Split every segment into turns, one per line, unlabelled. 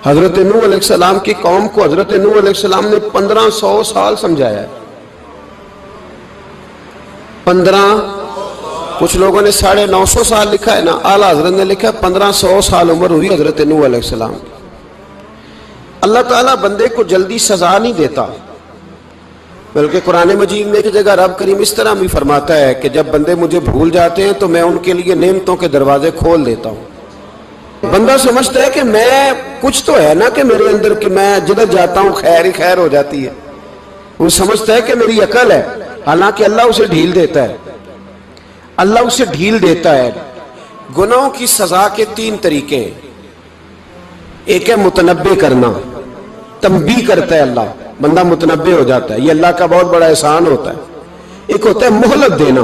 حضرت نوح علیہ السلام کی قوم کو حضرت نوح علیہ السلام نے 1500 سال سمجھایا ہے. 15، کچھ لوگوں نے 950 سال لکھا ہے نا، اعلیٰ حضرت نے لکھا 1500 سال عمر ہوئی حضرت نوح علیہ السلام کی. اللہ تعالیٰ بندے کو جلدی سزا نہیں دیتا، بلکہ قرآن مجید میں ایک جگہ رب کریم اس طرح بھی فرماتا ہے کہ جب بندے مجھے بھول جاتے ہیں تو میں ان کے لیے نعمتوں کے دروازے کھول دیتا ہوں. بندہ سمجھتا ہے کہ میں کچھ تو ہے نا کہ میرے اندر کہ میں جدھر جاتا ہوں خیر ہی خیر ہو جاتی ہے. وہ سمجھتا ہے کہ میری عقل ہے، حالانکہ اللہ اسے ڈھیل دیتا ہے. اللہ اسے ڈھیل دیتا ہے. گناہوں کی سزا کے 3 طریقے ہیں. ایک ہے متنبع کرنا، تنبیہ کرتا ہے اللہ، بندہ متنبع ہو جاتا ہے، یہ اللہ کا بہت بڑا احسان ہوتا ہے. ایک ہوتا ہے مہلت دینا،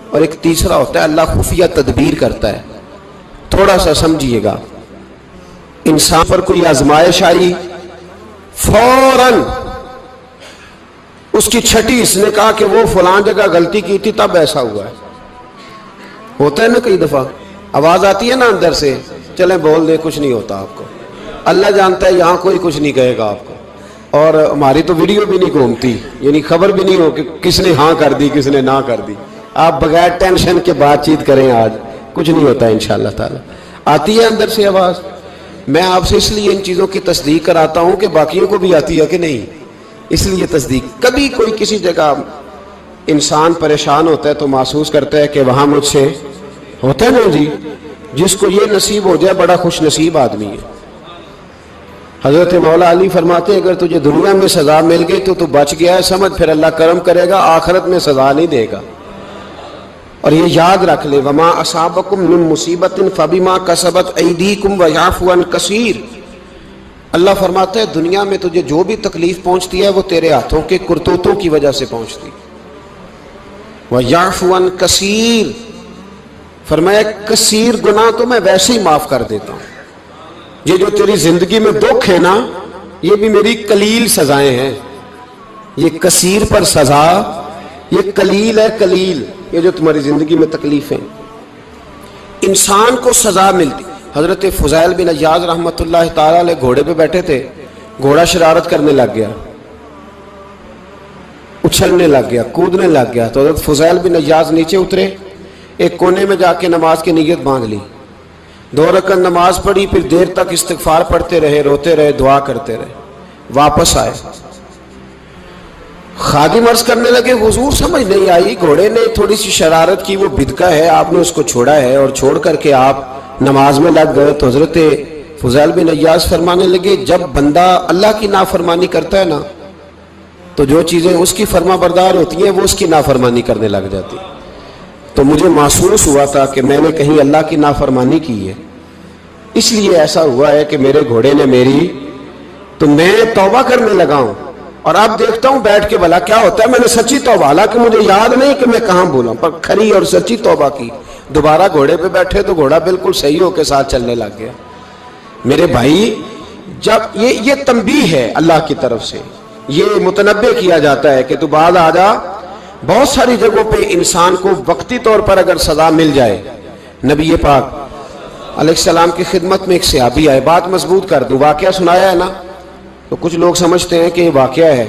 اور ایک تیسرا ہوتا ہے اللہ خفیہ تدبیر کرتا ہے. تھوڑا سا سمجھیے گا، انسان پر کوئی آزمائش آئی، فوراً اس کی چھٹی اس نے کہا کہ وہ فلان جگہ غلطی کی تھی تب ایسا ہوا ہے. ہوتا ہے نا کئی دفعہ آواز آتی ہے نا اندر سے، چلیں بول دیں کچھ نہیں ہوتا آپ کو. اللہ جانتا ہے یہاں کوئی کچھ نہیں کہے گا آپ کو، اور ہماری تو ویڈیو بھی نہیں گھومتی، یعنی خبر بھی نہیں ہو کہ کس نے ہاں کر دی کس نے نہ کر دی. آپ بغیر ٹینشن کے بات چیت کریں، آج کچھ نہیں ہوتا ہے انشاءاللہ تعالی. آتی ہے اندر سے آواز. میں آپ سے اس لیے ان چیزوں کی تصدیق کراتا ہوں کہ باقیوں کو بھی آتی ہے کہ نہیں، اس لیے تصدیق. کبھی کوئی کسی جگہ انسان پریشان ہوتا ہے تو محسوس کرتا ہے کہ وہاں مجھ سے ہوتا ہے نا جی، جس کو یہ نصیب ہو جائے بڑا خوش نصیب آدمی ہے. حضرت مولا علی فرماتے ہیں اگر تجھے دنیا میں سزا مل گئی تو بچ گیا ہے، سمجھ پھر اللہ کرم کرے گا، آخرت میں سزا نہیں دے گا. اور یہ یاد رکھ لے، وما اصابکم من مصیبت فبما کسبت ایدیکم ویعفو عن کثیر. اللہ فرماتا ہے دنیا میں تجھے جو بھی تکلیف پہنچتی ہے وہ تیرے ہاتھوں کے کرتوتوں کی وجہ سے پہنچتی. ویعفو عن کثیر، فرمایا کثیر گناہ تو میں ویسے ہی معاف کر دیتا ہوں. یہ جو تیری زندگی میں دکھ ہے نا، یہ بھی میری قلیل سزائیں ہیں. یہ کثیر پر سزا، یہ قلیل ہے قلیل. یہ جو تمہاری زندگی میں تکلیفیں، انسان کو سزا ملتی. حضرت فضیل بن عیاض رحمۃ اللہ تعالی علیہ گھوڑے پہ بیٹھے تھے، گھوڑا شرارت کرنے لگ گیا، اچھلنے لگ گیا، کودنے لگ گیا. تو حضرت فضیل بن عیاض نیچے اترے، ایک کونے میں جا کے نماز کی نیت باندھ لی، 2 رکعت نماز پڑھی، پھر دیر تک استغفار پڑھتے رہے، روتے رہے، دعا کرتے رہے. واپس آئے، خادم عرض کرنے لگے حضور سمجھ نہیں آئی، گھوڑے نے تھوڑی سی شرارت کی، وہ بدکا ہے، آپ نے اس کو چھوڑا ہے اور چھوڑ کر کے آپ نماز میں لگ گئے. تو حضرت فضیل بن عیاض فرمانے لگے جب بندہ اللہ کی نافرمانی کرتا ہے نا تو جو چیزیں اس کی فرما بردار ہوتی ہیں وہ اس کی نافرمانی کرنے لگ جاتی. تو مجھے محسوس ہوا تھا کہ میں نے کہیں اللہ کی نافرمانی کی ہے، اس لیے ایسا ہوا ہے کہ میرے گھوڑے نے میری، تو میں توبہ کرنے لگا ہوں. اور اب دیکھتا ہوں بیٹھ کے بھلا کیا ہوتا ہے. میں نے سچی توبہ، حالانکہ مجھے یاد نہیں کہ میں کہاں بولا، پر کھری اور سچی توبہ کی. دوبارہ گھوڑے پہ بیٹھے تو گھوڑا بالکل صحیح ہو کے ساتھ چلنے لگ گیا. میرے بھائی جب یہ تنبیہ ہے اللہ کی طرف سے، یہ متنبع کیا جاتا ہے کہ تو بعد آ جا. بہت ساری جگہوں پہ انسان کو وقتی طور پر اگر سزا مل جائے، نبی پاک علیہ السلام کی خدمت میں ایک صحابی آئے، بات مضبوط کر دوں، واقعہ سنایا ہے نا تو کچھ لوگ سمجھتے ہیں کہ یہ واقعہ ہے،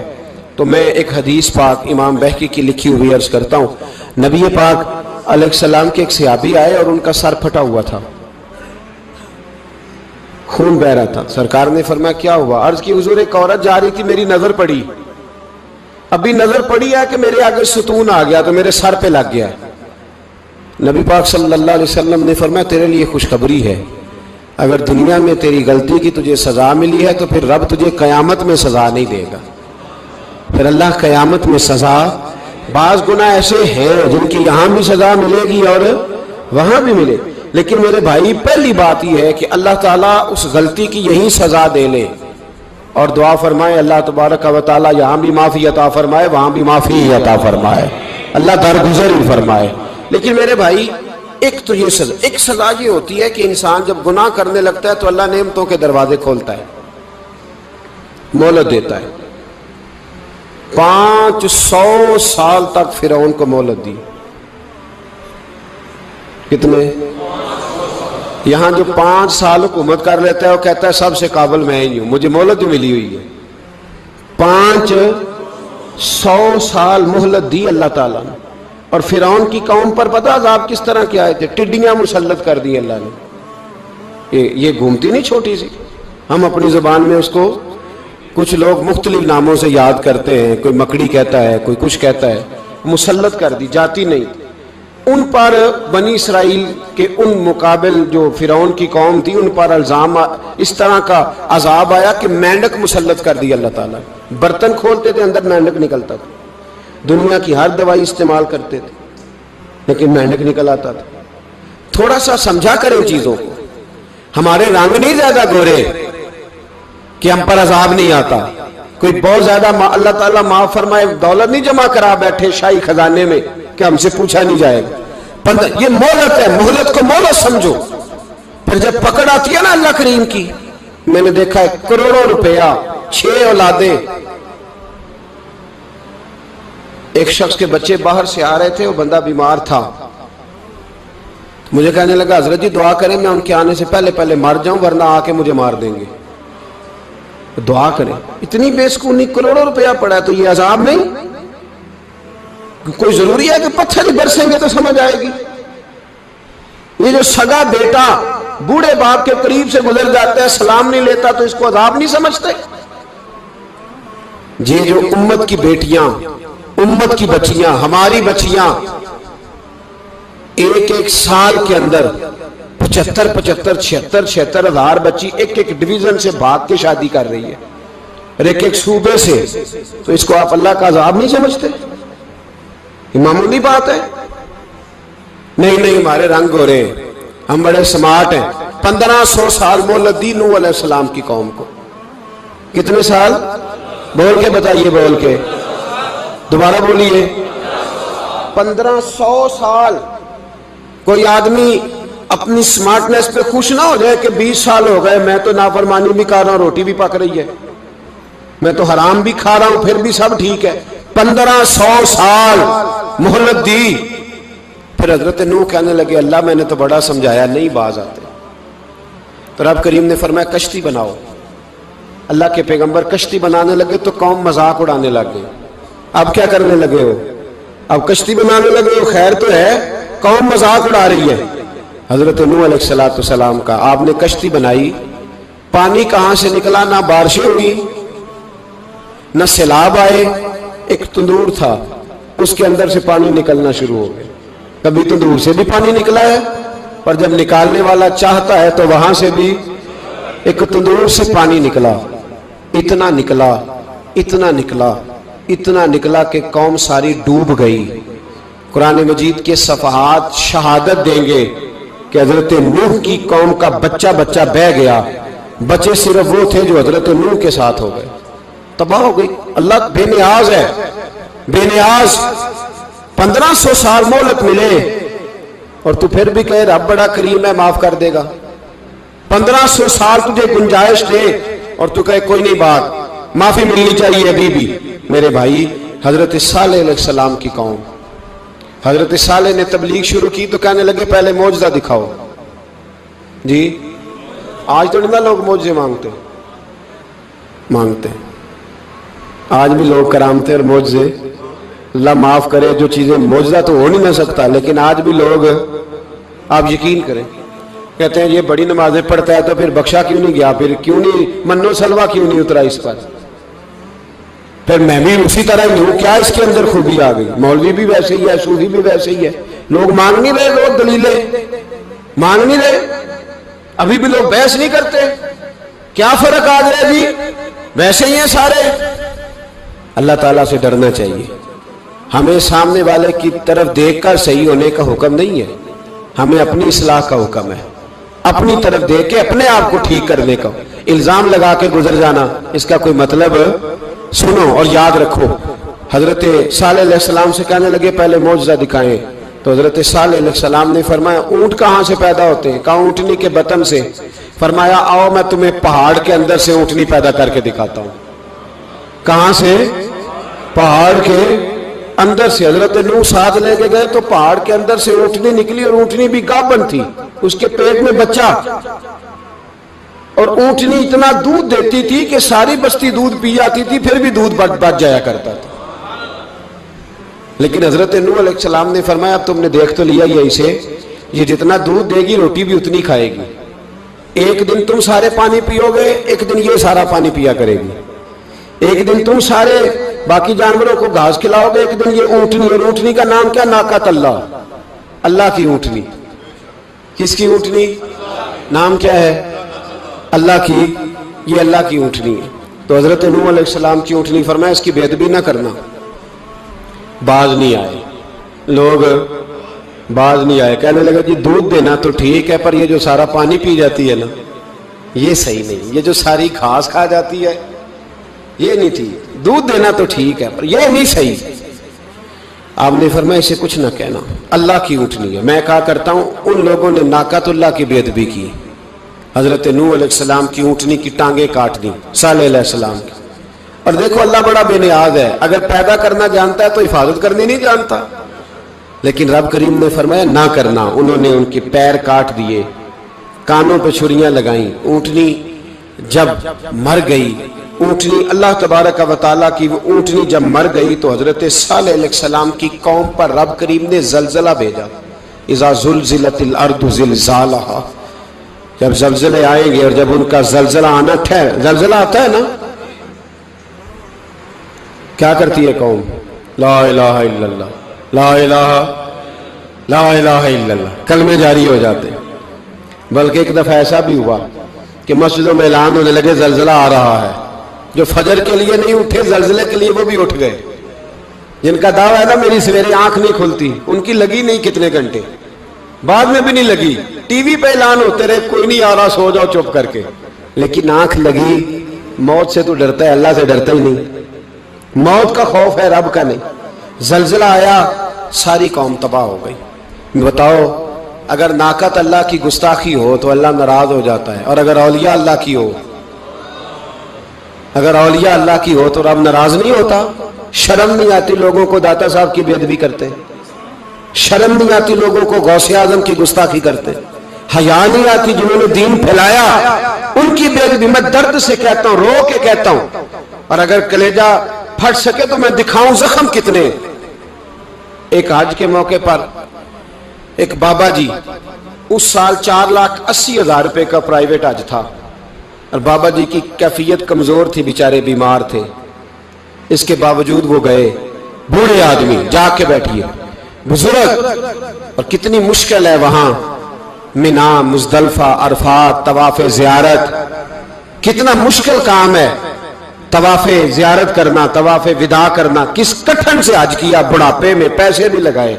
تو میں ایک حدیث پاک امام بہقی کی لکھی ہوئی عرض کرتا ہوں. نبی پاک علیہ السلام کے ایک صحابی آئے اور ان کا سر پھٹا ہوا تھا، خون بہ رہا تھا. سرکار نے فرمایا کیا ہوا؟ عرض کی حضور ایک عورت جا رہی تھی، میری نظر پڑی، ابھی نظر پڑی ہے کہ میرے آگے ستون آ گیا تو میرے سر پہ لگ گیا. نبی پاک صلی اللہ علیہ وسلم نے فرمایا تیرے لیے خوشخبری ہے، اگر دنیا میں تیری غلطی کی تجھے سزا ملی ہے تو پھر رب تجھے قیامت میں سزا نہیں دے گا. پھر اللہ قیامت میں سزا، بعض گناہ ایسے ہیں جن کی یہاں بھی سزا ملے گی اور وہاں بھی ملے، لیکن میرے بھائی پہلی بات یہ ہے کہ اللہ تعالیٰ اس غلطی کی یہی سزا دے لے اور دعا فرمائے اللہ تبارک و تعالیٰ یہاں بھی معافی عطا فرمائے وہاں بھی معافی عطا فرمائے، اللہ درگزر ہی فرمائے. لیکن میرے بھائی ایک تو یہ سزا، ایک سزا یہ ہوتی ہے کہ انسان جب گناہ کرنے لگتا ہے تو اللہ نعمتوں کے دروازے کھولتا ہے، مہلت دیتا ہے. 500 سال تک فرعون کو مہلت دی. کتنے؟ یہاں جو 5 سال حکومت کر لیتا ہے وہ کہتا ہے سب سے قابل میں ہی ہوں، مجھے مہلت جو ملی ہوئی ہے۔ 500 سال مہلت دی اللہ تعالیٰ نے، اور فرعون کی قوم پر پتہ عذاب کس طرح کیا آئے تھے؟ ٹڈیاں مسلط کر دی اللہ نے۔ یہ گھومتی نہیں چھوٹی سی، ہم اپنی زبان میں اس کو کچھ لوگ مختلف ناموں سے یاد کرتے ہیں، کوئی مکڑی کہتا ہے، کوئی کچھ کہتا ہے، مسلط کر دی، جاتی نہیں۔ ان پر بنی اسرائیل کے ان مقابل جو فرعون کی قوم تھی، ان پر الزام اس طرح کا عذاب آیا کہ مینڈک مسلط کر دی اللہ تعالیٰ۔ برتن کھولتے تھے اندر مینڈک نکلتا تھا، دنیا کی ہر دوائی استعمال کرتے تھے لیکن مینڈک نکل آتا تھا۔ تھوڑا سا سمجھا کریں چیزوں کو، ہمارے رنگ نہیں زیادہ گورے کہ ہم پر عذاب نہیں آتا۔ کوئی بہت زیادہ اللہ تعالیٰ معاف فرمائے دولت نہیں جمع کرا بیٹھے شاہی خزانے میں کہ ہم سے پوچھا نہیں جائے گا۔ یہ مہلت ہے، مہلت کو مہلت سمجھو۔ پھر جب پکڑ آتی ہے نا اللہ کریم کی، میں نے دیکھا ہے کروڑوں روپیہ، 6 اولادیں، ایک شخص کے بچے باہر سے آ رہے تھے، وہ بندہ بیمار تھا، مجھے کہنے لگا حضرت جی دعا کریں میں ان کے آنے سے پہلے مر جاؤں ورنہ آ کے مجھے مار دیں گے، دعا کریں۔ اتنی بے سکونی، کروڑوں روپیہ پڑا ہے تو یہ عذاب نہیں؟ کوئی ضروری ہے کہ پتھر ہی برسیں گے تو سمجھ آئے گی؟ یہ جو سگا بیٹا بوڑھے باپ کے قریب سے گزر جاتا ہے، سلام نہیں لیتا تو اس کو عذاب نہیں سمجھتے؟ یہ جو امت کی بیٹیاں، امت کی بچیاں، ہماری بچیاں ایک سال کے اندر 75,000 ہزار بچی ایک ڈویژن سے بھاگ کے شادی کر رہی ہے، اور ایک صوبے سے، تو اس کو آپ اللہ کا عذاب نہیں سمجھتے؟ یہ معمولی بات ہے؟ نہیں ہمارے رنگ ہو رہے ہیں، ہم بڑے سمارٹ ہیں۔ 1500 سال مہلت دی نوح علیہ السلام کی قوم کو۔ کتنے سال؟ بول کے بتائیے، بول کے دوبارہ بولیے۔ 1500 سال۔ کوئی آدمی اپنی سمارٹنس پہ خوش نہ ہو جائے کہ 20 سال ہو گئے میں تو نافرمانی بھی کر رہا ہوں، روٹی بھی پک رہی ہے، میں تو حرام بھی کھا رہا ہوں، پھر بھی سب ٹھیک ہے۔ 1500 سال مہلت دی۔ پھر حضرت نوح کہنے لگے اللہ میں نے تو بڑا سمجھایا، نہیں باز آتے۔ تو رب کریم نے فرمایا کشتی بناؤ۔ اللہ کے پیغمبر کشتی بنانے لگے تو قوم مذاق اڑانے لگ گئی۔ اب کیا کرنے لگے ہو؟ اب کشتی بنانے لگے ہو، خیر تو ہے، قوم مذاق اڑا رہی ہے حضرت نوح علیہ السلام کا۔ آپ نے کشتی بنائی، پانی کہاں سے نکلا؟ نہ بارشیں ہوئی، نہ سیلاب آئے، ایک تندور تھا اس کے اندر سے پانی نکلنا شروع ہو گیا۔ کبھی تندور سے بھی پانی نکلا ہے، پر جب نکالنے والا چاہتا ہے تو وہاں سے بھی ایک تندور سے پانی نکلا۔ اتنا نکلا، اتنا نکلا، اتنا نکلا کہ قوم ساری ڈوب گئی۔ قرآن مجید کے صفحات شہادت دیں گے کہ حضرت نوح کی قوم کا بچہ بہ گیا، بچے صرف وہ تھے جو حضرت نوح کے ساتھ ہو گئے، تباہ ہو گئی۔ اللہ بے نیاز ہے، بے نیاز۔ 1500 سال مہلت ملے اور تو پھر بھی کہے رب بڑا کریم ہے، معاف کر دے گا۔ 1500 سال تجھے گنجائش دے اور تو کہے کوئی نہیں، بات معافی ملنی چاہیے ابھی بھی۔ میرے بھائی، حضرت صالح علیہ السلام کی قوم، حضرت صالح نے تبلیغ شروع کی تو کہنے لگے پہلے معجزہ دکھاؤ۔ جی آج تو نہیں لوگ معجزے مانگتے، آج بھی لوگ کرامتے اور معجزے، اللہ معاف کرے، جو چیزیں معجزہ تو ہو نہیں نہ سکتا، لیکن آج بھی لوگ، آپ یقین کریں، کہتے ہیں یہ بڑی نمازیں پڑھتا ہے تو پھر بخشا کیوں نہیں گیا، پھر کیوں نہیں منو سلوا کیوں نہیں اترا اس پر، پھر میں بھی اسی طرح ہی ہوں، کیا اس کے اندر خوبی آ گئی؟ مولوی بھی ویسے ہی ہے، صوفی بھی ویسے ہی ہے، لوگ مانگ نہیں رہے، لوگ دلیلیں مانگ نہیں رہے، ابھی بھی لوگ بحث نہیں کرتے، کیا فرق آ گیا جی، ویسے ہی ہیں سارے۔ اللہ تعالیٰ سے ڈرنا چاہیے، ہمیں سامنے والے کی طرف دیکھ کر صحیح ہونے کا حکم نہیں ہے، ہمیں اپنی اصلاح کا حکم ہے، اپنی طرف دیکھ کے اپنے آپ کو ٹھیک کرنے کا۔ الزام لگا کے گزر جانا اس کا کوئی مطلب؟ سنو اور یاد رکھو، حضرت صالح علیہ السلام سے کہنے لگے پہلے معجزہ دکھائیں، تو حضرت صالح علیہ السلام نے فرمایا اونٹ کہاں سے پیدا ہوتے ہیں؟ کہا اونٹنی کے بطن سے۔ فرمایا آؤ میں تمہیں پہاڑ کے اندر سے اونٹنی پیدا کر کے دکھاتا ہوں۔ کہاں سے؟ پہاڑ کے اندر سے۔ حضرت نوح ساتھ لے کے گئے تو پہاڑ کے اندر سے اونٹنی نکلی، اور اونٹنی بھی گابن تھی، اس کے پیٹ میں بچہ، اور اونٹنی اتنا دودھ دیتی تھی کہ ساری بستی دودھ پی جاتی تھی، پھر بھی دودھ بچ جایا کرتا تھا۔ لیکن حضرت نوح علیہ السلام نے فرمایا اب تم نے دیکھ تو لیا یہ اسے، یہ جتنا دودھ دے گی روٹی بھی اتنی کھائے گی، ایک دن تم سارے پانی پیو گے، ایک دن یہ سارا پانی پیا کرے گی، ایک دن تم سارے باقی جانوروں کو گھاس کھلاؤ گے، ایک دن یہ اونٹنی، اور اونٹنی کا نام کیا؟ ناقۃ اللہ، اللہ کی اونٹنی۔ کس کی اونٹنی؟ نام کیا ہے؟ اللہ کی، یہ اللہ کی اونٹنی ہے۔ تو حضرت نوح علیہ السلام کی اونٹنی فرمایا اس کی بے ادبی نہ کرنا۔ باز نہیں آئے لوگ، باز نہیں آئے، کہنے لگا جی دودھ دینا تو ٹھیک ہے، پر یہ جو سارا پانی پی جاتی ہے نا یہ صحیح نہیں، یہ جو ساری گھاس کھا جاتی ہے یہ نہیں ٹھیک، دودھ دینا تو ٹھیک ہے پر یہ نہیں صحیح۔ آپ نے فرمایا اسے کچھ نہ کہنا، اللہ کی اونٹنی ہے۔ میں کہا کرتا ہوں ان لوگوں نے ناقۃ اللہ کی بے ادبی کی، حضرت نوح علیہ السلام کی اونٹنی کی ٹانگیں کاٹ دی، صالح علیہ السلام کی۔ اور دیکھو اللہ بڑا بے نیاز ہے، اگر پیدا کرنا جانتا ہے تو حفاظت کرنی نہیں جانتا، لیکن رب کریم نے فرمایا نہ کرنا۔ انہوں نے ان کے پیر کاٹ دیے، کانوں پہ چھریاں لگائیں۔ اونٹنی جب مر گئی، اونٹنی اللہ تبارک و تعالیٰ کی وہ اونٹنی جب مر گئی تو حضرت صالح علیہ السلام کی قوم پر رب کریم نے زلزلہ بھیجا۔ اذا زلزلت الارض زلزالہا، جب زلزلے آئیں گے اور جب ان کا زلزلہ آنا زلزلہ آتا ہے نا، کیا کرتی ہے قوم؟ لا الہ الا اللہ، لا الہ الا اللہ، کلمے جاری ہو جاتے۔ بلکہ ایک دفعہ ایسا بھی ہوا کہ مسجدوں میں اعلان ہونے لگے زلزلہ آ رہا ہے، جو فجر کے لیے نہیں اٹھے زلزلے کے لیے وہ بھی اٹھ گئے، جن کا دعویٰ ہے نا میری سویرے آنکھ نہیں کھلتی، ان کی لگی نہیں کتنے گھنٹے، بعد میں بھی نہیں لگی، ٹی وی پہ اعلان ہوتے رہے کوئی نہیں آ رہا سو جاؤ چپ کر کے، لیکن آنکھ لگی۔ موت سے تو ڈرتا ہے، اللہ سے ڈرتا ہی نہیں، موت کا خوف ہے رب کا نہیں۔ زلزلہ آیا ساری قوم تباہ ہو گئی۔ بتاؤ اگر ناقۃ اللہ کی گستاخی ہو تو اللہ ناراض ہو جاتا ہے، اور اگر اولیاء اللہ کی ہو، اگر اولیاء اللہ کی ہو تو رب ناراض نہیں ہوتا؟ شرم نہیں آتی لوگوں کو داتا صاحب کی بے ادبی کرتے؟ شرم نہیں آتی لوگوں کو غوث اعظم کی گستاخی کرتے؟ حیا نہیں آتی جنہوں نے دین پھیلایا ان کی بے ادبی؟ میں درد سے کہتا ہوں، رو کے کہتا ہوں، اور اگر کلیجہ پھٹ سکے تو میں دکھاؤں زخم کتنے۔ ایک حج کے موقع پر ایک بابا جی، اس سال 4,80,000 روپے کا پرائیویٹ حج تھا، اور بابا جی کی کیفیت کمزور تھی، بیچارے بیمار تھے، اس کے باوجود وہ گئے۔ بوڑھے آدمی، جا کے بیٹھیے، بزرگ، اور کتنی مشکل ہے وہاں منا، مزدلفہ، عرفات، طواف زیارت، کتنا مشکل کام ہے طواف زیارت کرنا، طواف وداع کرنا۔ کس کٹھن سے حج کیا، بڑھاپے میں پیسے بھی لگائے،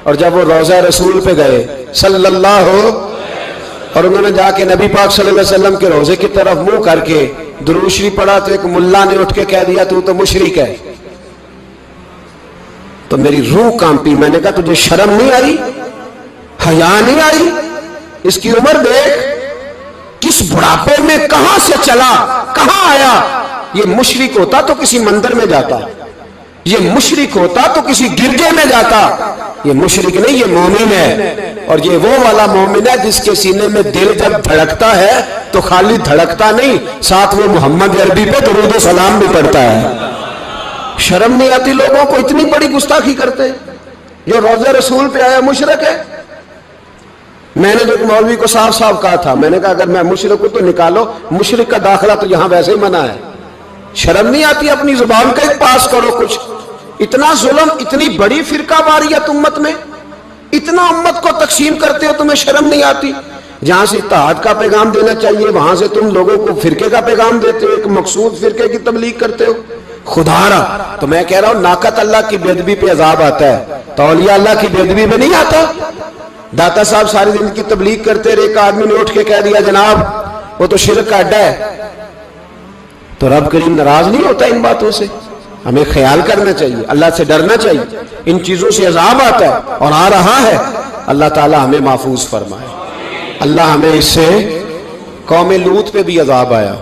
اور جب وہ روضہ رسول پہ گئے صلی اللہ، اور انہوں نے جا کے نبی پاک صلی اللہ علیہ وسلم کے روضے کی طرف منہ کر کے درود شریف پڑھا تو ایک ملا نے اٹھ کے کہہ دیا تو مشرک ہے۔ تو میری روح کانپی، میں نے کہا تجھے شرم نہیں آئی، حیا نہیں آئی؟ اس کی عمر دیکھ، کس بڑھاپے میں کہاں سے چلا، کہاں آیا۔ یہ مشرک ہوتا تو کسی مندر میں جاتا، یہ مشرک ہوتا تو کسی گرجے میں جاتا، یہ مشرک نہیں، یہ مومن ہے، اور یہ وہ والا مومن ہے جس کے سینے میں دل جب دھڑکتا ہے تو خالی دھڑکتا نہیں، ساتھ وہ محمد عربی پہ درود و سلام بھی پڑھتا ہے۔ شرم نہیں آتی لوگوں کو؟ اتنی بڑی گستاخی کرتے، جو روضہ رسول پہ آیا مشرک ہے۔ میں نے جو مولوی کو صاف صاف کہا تھا، میں نے کہا اگر میں مشرک ہوں تو نکالو، مشرک کا داخلہ تو یہاں ویسے ہی منع ہے۔ شرم نہیں آتی؟ اپنی زبان کا ایک پاس کرو کچھ۔ اتنا ظلم، اتنی بڑی فرقہ واریت امت میں، اتنا امت کو تقسیم کرتے ہو، تمہیں شرم نہیں آتی؟ جہاں سے اتحاد کا پیغام دینا چاہیے وہاں سے تم لوگوں کو فرقے کا پیغام دیتے ہو، ایک مقصود فرقے کی تبلیغ کرتے ہو۔ خدا رہا تو میں کہہ رہا ہوں ناقۃ اللہ کی بے ادبی پہ عذاب آتا ہے، تو اولیاء اللہ کی بے ادبی پہ نہیں آتا۔ داتا صاحب ساری دن کی تبلیغ کرتے رہے، ایک آدمی نے اٹھ کے کہہ دیا جناب وہ تو شرک کا اڈا ہے، تو رب کریم ناراض نہیں ہوتا ان باتوں سے؟ ہمیں خیال کرنا چاہیے، اللہ سے ڈرنا چاہیے۔ ان چیزوں سے عذاب آتا ہے اور آ رہا ہے، اللہ تعالی ہمیں محفوظ فرمائے۔ اللہ ہمیں اس سے، قوم لوط پہ بھی عذاب آیا،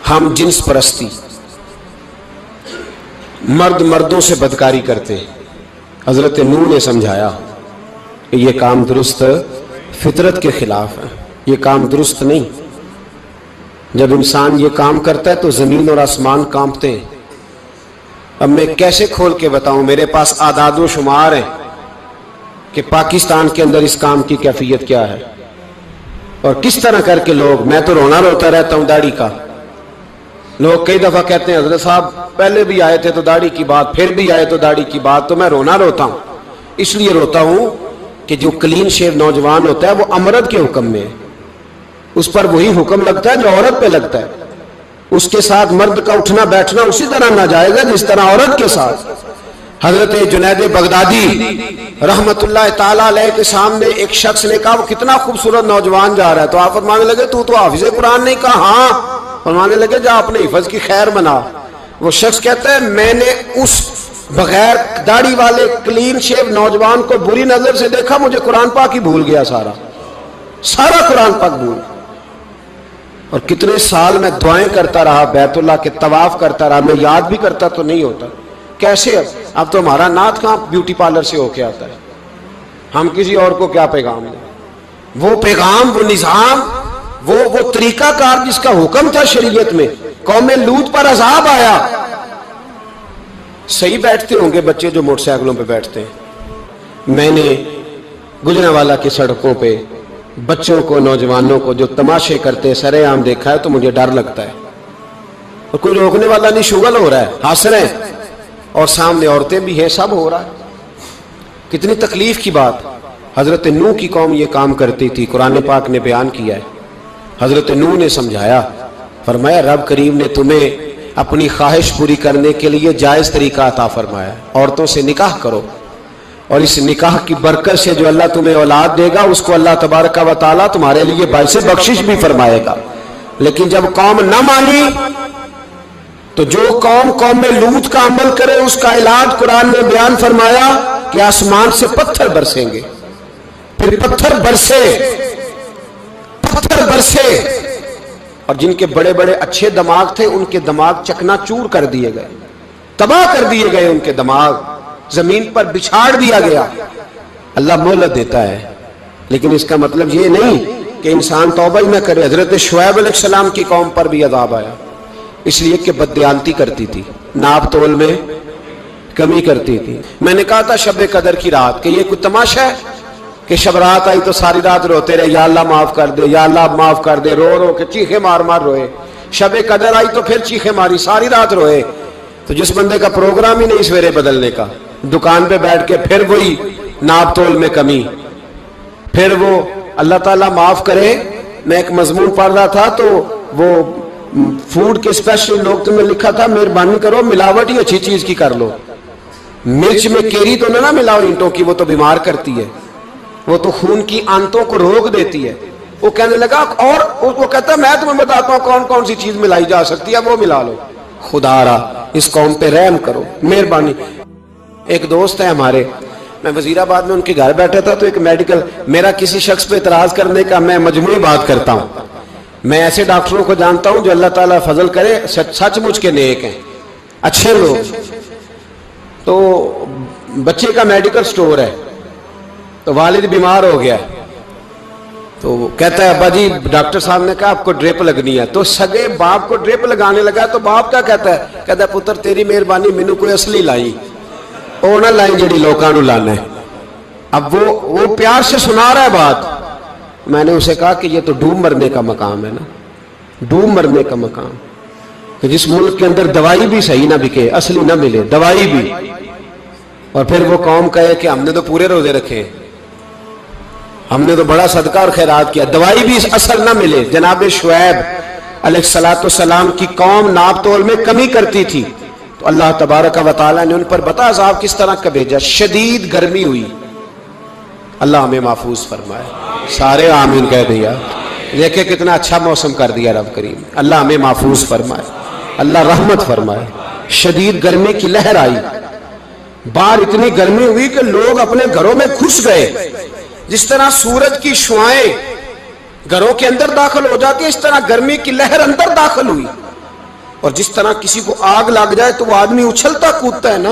ہم جنس پرستی، مرد مردوں سے بدکاری کرتے، حضرت نوح نے سمجھایا کہ یہ کام درست فطرت کے خلاف ہے، یہ کام درست نہیں۔ جب انسان یہ کام کرتا ہے تو زمین اور آسمان کانپتے ہیں۔ اب میں کیسے کھول کے بتاؤں، میرے پاس اعداد و شمار ہیں کہ پاکستان کے اندر اس کام کی کیفیت کیا ہے اور کس طرح کر کے لوگ، میں تو رونا روتا رہتا ہوں داڑھی کا۔ لوگ کئی دفعہ کہتے ہیں حضرت صاحب پہلے بھی آئے تھے تو داڑھی کی بات، پھر بھی آئے تو داڑھی کی بات، تو میں رونا روتا ہوں۔ اس لیے روتا ہوں کہ جو کلین شیو نوجوان ہوتا ہے وہ امرد کے حکم میں ہے، اس پر وہی حکم لگتا ہے جو عورت پہ لگتا ہے۔ اس کے ساتھ مرد کا اٹھنا بیٹھنا اسی طرح ناجائز ہے جس طرح عورت کے ساتھ۔ حضرت جنید بغدادی رحمت اللہ تعالی علیہ کے سامنے ایک شخص نے کہا وہ کتنا خوبصورت نوجوان جا رہا ہے، تو آپ فرمانے لگے تو حافظ قرآن نہیں؟ کہا ہاں۔ فرمانے لگے جا اپنے حفظ کی خیر بنا۔ وہ شخص کہتا ہے میں نے اس بغیر داڑھی والے کلین شیو نوجوان کو بری نظر سے دیکھا، مجھے قرآن پاک ہی بھول گیا، سارا قرآن پاک بھول۔ اور کتنے سال میں دعائیں کرتا رہا، بیت اللہ کے طواف کرتا رہا، میں یاد بھی کرتا تو نہیں ہوتا۔ کیسے اب تو ہمارا نعت کہاں بیوٹی پارلر سے ہو کے آتا ہے، ہم کسی اور کو کیا پیغام دیں؟ وہ پیغام، وہ نظام، وہ طریقہ کار جس کا حکم تھا شریعت میں، قوم لوط پر عذاب آیا۔ صحیح بیٹھتے ہوں گے بچے جو موٹر سائیکلوں پہ بیٹھتے ہیں، میں نے گجرانوالہ کی سڑکوں پہ بچوں کو، نوجوانوں کو جو تماشے کرتے سر عام دیکھا ہے تو مجھے ڈر لگتا ہے، اور کوئی روکنے والا نہیں، شغل ہو رہا ہے، ہنس رہے ہیں، اور سامنے عورتیں بھی ہیں، سب ہو رہا ہے۔ کتنی تکلیف کی بات۔ حضرت نوح کی قوم یہ کام کرتی تھی، قرآن پاک نے بیان کیا ہے۔ حضرت نوح نے سمجھایا، فرمایا رب کریم نے تمہیں اپنی خواہش پوری کرنے کے لیے جائز طریقہ عطا فرمایا، عورتوں سے نکاح کرو، اور اس نکاح کی برکت سے جو اللہ تمہیں اولاد دے گا اس کو اللہ تبارک و تعالیٰ تمہارے لیے باعث بخشش بھی فرمائے گا۔ لیکن جب قوم نہ مانی تو جو قوم میں لوط کا عمل کرے اس کا علاج قرآن نے بیان فرمایا کہ آسمان سے پتھر برسیں گے، پھر پتھر برسے، اور جن کے بڑے بڑے اچھے دماغ تھے ان کے دماغ چکنا چور کر دیے گئے، تباہ کر دیے گئے، ان کے دماغ زمین پر بچھاڑ دیا گیا۔ اللہ مہلت دیتا ہے، لیکن اس کا مطلب یہ نہیں کہ انسان توبہ ہی نہ کرے۔ حضرت شعیب علیہ السلام کی قوم پر بھی عذاب آیا، اس لیے کہ بددیانتی کرتی تھی، ناپ تول میں کمی کرتی تھی۔ میں نے کہا تھا شب قدر کی رات کہ یہ کوئی تماشا ہے کہ شب رات آئی تو ساری رات روتے رہے، یا اللہ معاف کر دے، یا اللہ معاف کر دے، رو رو کے چیخے مار مار روئے۔ شب قدر آئی تو پھر چیخے ماری، ساری رات روئے۔ تو جس بندے کا پروگرام ہی نہیں سویرے بدلنے کا، دکان پہ بیٹھ کے پھر وہی ناپ تول میں کمی، پھر وہ اللہ تعالیٰ معاف کرے۔ میں ایک مضمون پڑھ رہا تھا تو وہ فوڈ کے اسپیشل لوگ تمہیں لکھا تھا مہربانی کرو ملاوٹ ہی اچھی چیز کی کر لو، مرچ میں کیری تو نہ ملاؤ اینٹوں کی، وہ تو بیمار کرتی ہے، وہ تو خون کی آنتوں کو روک دیتی ہے۔ وہ کہنے لگا، اور وہ کہتا میں تمہیں بتاتا ہوں کون کون سی چیز ملائی جا سکتی ہے، وہ ملا لو۔ خدا را اس قوم پہ رحم کرو، مہربانی۔ ایک دوست ہے ہمارے، میں وزیر آباد میں ان کے گھر بیٹھا تھا تو ایک میڈیکل، میرا کسی شخص پہ اعتراض کرنے کا میں مجموعی بات کرتا ہوں۔ میں ایسے ڈاکٹروں کو جانتا ہوں جو اللہ تعالیٰ فضل کرے سچ مچ کے نیک ہیں، اچھے لوگ۔ تو بچے کا میڈیکل سٹور ہے، تو والد بیمار ہو گیا، تو وہ کہتا ہے ابا جی ڈاکٹر صاحب نے کہا آپ کو ڈرپ لگنی ہے، تو سگے باپ کو ڈرپ لگانے لگا، تو باپ کیا کہتا ہے پتر تیری مہربانی مینوں کوئی اصلی لائی، وہ نہ لائی جڑی لوکاں نوں لانا ہے۔ اب وہ پیار سے سنا رہا ہے بات۔ میں نے اسے کہا کہ یہ تو ڈوب مرنے کا مقام ہے نا، ڈوب مرنے کا مقام، کہ جس ملک کے اندر دوائی بھی صحیح نہ بکے، اصلی نہ ملے دوائی بھی، اور پھر وہ قوم کہے کہ ہم نے تو پورے روزے رکھے، ہم نے تو بڑا صدقہ اور خیرات کیا، دوائی بھی اثر نہ ملے۔ جناب شعیب علیہ السلام کی قوم ناپ تول میں کمی کرتی تھی، تو اللہ تبارک و تعالیٰ نے ان پر بتا عذاب کس طرح کا بھیجا، شدید گرمی ہوئی۔ اللہ ہمیں محفوظ فرمائے، سارے آمین کہہ دیا۔ دیکھیں کتنا اچھا موسم کر دیا رب کریم، اللہ ہمیں محفوظ فرمائے، اللہ رحمت فرمائے۔ شدید گرمی کی لہر آئی، باہر اتنی گرمی ہوئی کہ لوگ اپنے گھروں میں گھس گئے۔ جس طرح سورج کی شعائیں گھروں کے اندر داخل ہو جاتی ہے، اس طرح گرمی کی لہر اندر داخل ہوئی، اور جس طرح کسی کو آگ لگ جائے تو وہ آدمی اچھلتا کودتا ہے نا،